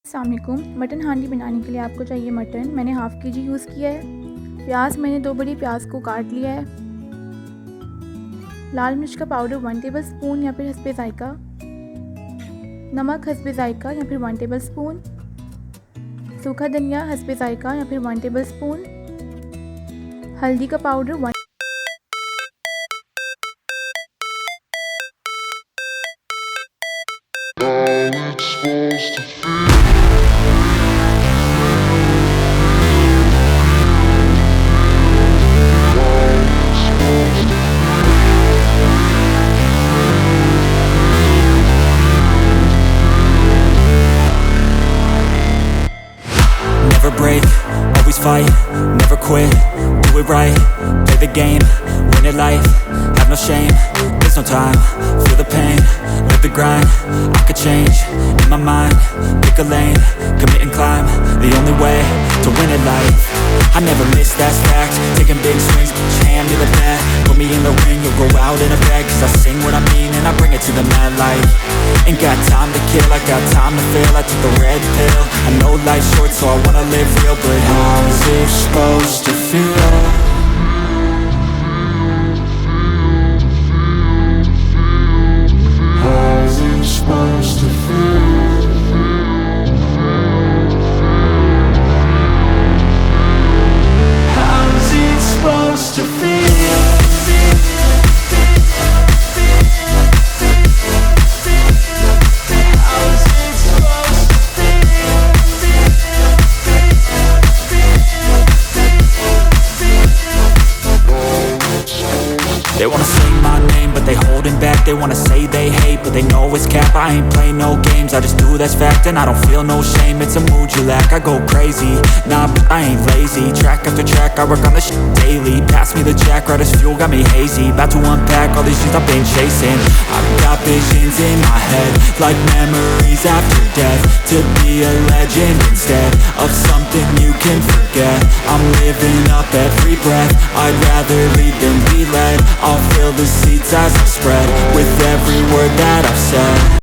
अस्सलामुअलैकुम। मटन हांडी बनाने के लिए आपको चाहिए मटन। मैंने हाफ़ के जी यूज़ किया है। प्याज मैंने 2 बड़ी प्याज को काट लिया है। लाल मिर्च का पाउडर 1 टेबल स्पून या फिर हस्बे ज़ायका। नमक हस्बे ज़ायका या फिर 1 टेबल स्पून। सूखा धनिया हस्बे ज़ायका या फिर 1 टेबल स्पून। हल्दी का powder 1। Never break, always fight, never quit, do it right, play the game, win it life, have no shame, there's no time, feel the pain, live the grind, I could change, in my mind, pick a lane, commit and climb, the only way to win it life, I never miss, that's fact, taking big swings, put your hand to the bat, put me in the ring, you'll go out in a bag, cause I sing what I mean and I bring it to the mad light. Ain't got time to kill, I got time to feel. I took the red pill, I know life's short so I wanna live real. But how's it supposed to feel? How's it supposed to feel? How's it supposed to feel? They wanna say my name, but they holding back. They wanna say they hate, but they know it's cap. I ain't play no games, I just do that's fact. And I don't feel no shame, it's a mood you lack. I go crazy, nah, but I ain't lazy. Track after track, I work on this shit daily. Pass me the jack, right as fuel, got me hazy. About to unpack all these things I've been chasing. I've got visions in my head, like memories after death. To be a legend instead of something you can forget. I'm living up every breath, I'd rather lead than be led. I'll fill the seats as I spread with every word that I've said.